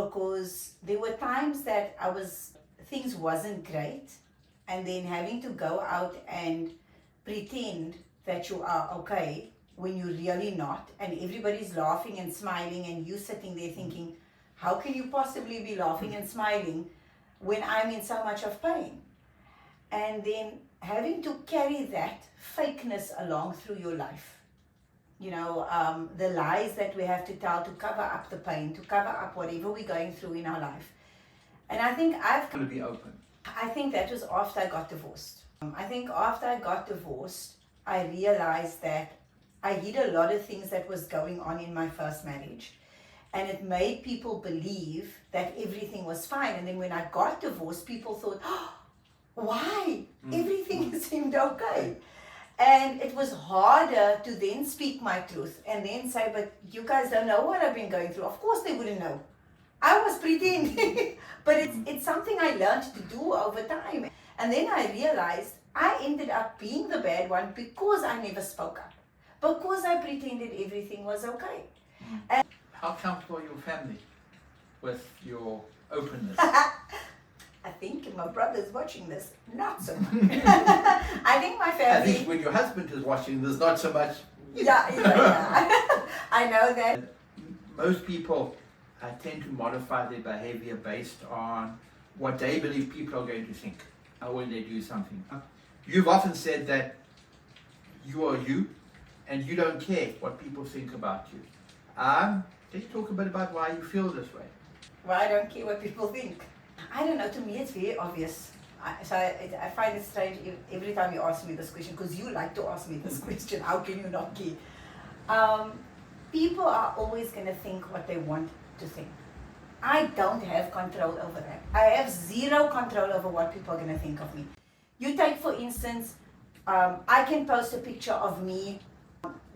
because there were times that things wasn't great, and then having to go out and pretend that you are okay when you're really not, and everybody's laughing and smiling, and you sitting there thinking, how can you possibly be laughing and smiling when I'm in so much of pain? And then having to carry that fakeness along through your life. The lies that we have to tell to cover up the pain, to cover up whatever we're going through in our life. And I think I've going to be open. I think that was after I got divorced. I think after I got divorced, I realized that I hid a lot of things that was going on in my first marriage. And it made people believe that everything was fine. And then when I got divorced, people thought, oh, why? Everything seemed okay. And it was harder to then speak my truth and then say, but you guys don't know what I've been going through. Of course they wouldn't know. I was pretending. But it's something I learned to do over time. And then I realized I ended up being the bad one because I never spoke up. Because I pretended everything was okay. And how comfortable are your family with your openness? I think my brother's watching this, not so much. I think my family... At least when your husband is watching this, not so much. Yeah. I know that. Most people tend to modify their behavior based on what they believe people are going to think when they do something. You've often said that you are you and you don't care what people think about you. Can you talk a bit about why you feel this way? Well, I don't care what people think. I don't know, to me it's very obvious. I find it strange every time you ask me this question, because you like to ask me this question, how can you not care? People are always going to think what they want to think. I don't have control over that. I have zero control over what people are going to think of me. You take, for instance, I can post a picture of me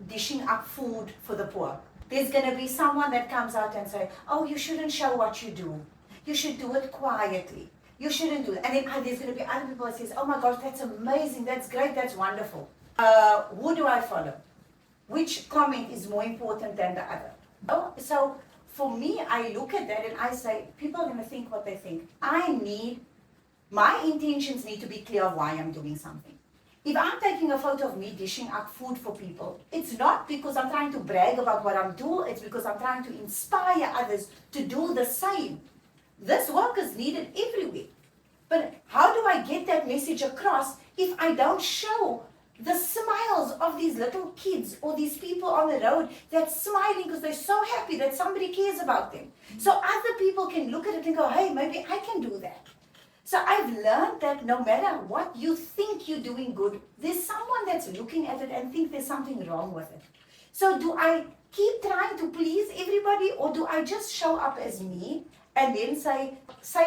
dishing up food for the poor. There's going to be someone that comes out and say, oh, you shouldn't show what you do. You should do it quietly. You shouldn't do it. And then there's going to be other people that says, oh my gosh, that's amazing, that's great, that's wonderful. Who do I follow? Which comment is more important than the other? Oh, so for me, I look at that and I say, people are going to think what they think. My intentions need to be clear of why I'm doing something. If I'm taking a photo of me dishing up food for people, it's not because I'm trying to brag about what I'm doing, it's because I'm trying to inspire others to do the same. This work is needed everywhere. But how do I get that message across if I don't show the smiles of these little kids or these people on the road that's smiling because they're so happy that somebody cares about them? So other people can look at it and go, hey, maybe I can do that. So I've learned that no matter what you think you're doing good, there's someone that's looking at it and think there's something wrong with it. So do I keep trying to please everybody, or do I just show up as me and then say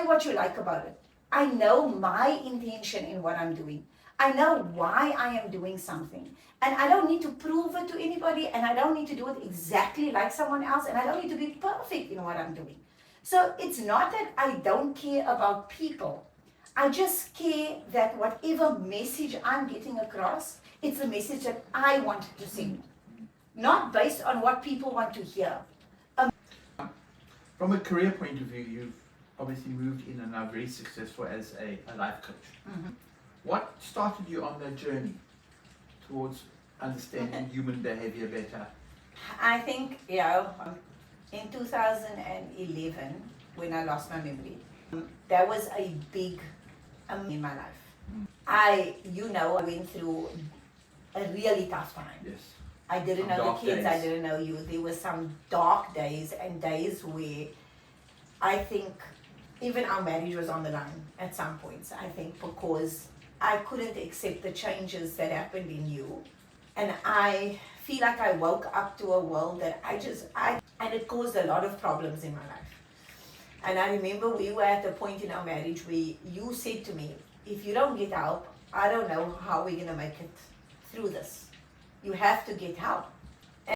what you like about it? I know my intention in what I'm doing. I know why I am doing something. And I don't need to prove it to anybody, and I don't need to do it exactly like someone else, and I don't need to be perfect in what I'm doing. So it's not that I don't care about people. I just care that whatever message I'm getting across, it's a message that I want to send. Not based on what people want to hear. From a career point of view, you've obviously moved in and are very successful as a life coach. Mm-hmm. What started you on that journey towards understanding human behavior better? I think, in 2011, when I lost my memory, that was a big in my life. I went through a really tough time. Yes. I didn't know the kids, I didn't know you. There were some dark days and days where I think even our marriage was on the line at some points, I think, because I couldn't accept the changes that happened in you. And I feel like I woke up to a world that and it caused a lot of problems in my life. And I remember we were at a point in our marriage where you said to me, if you don't get help, I don't know how we're going to make it through this. You have to get help.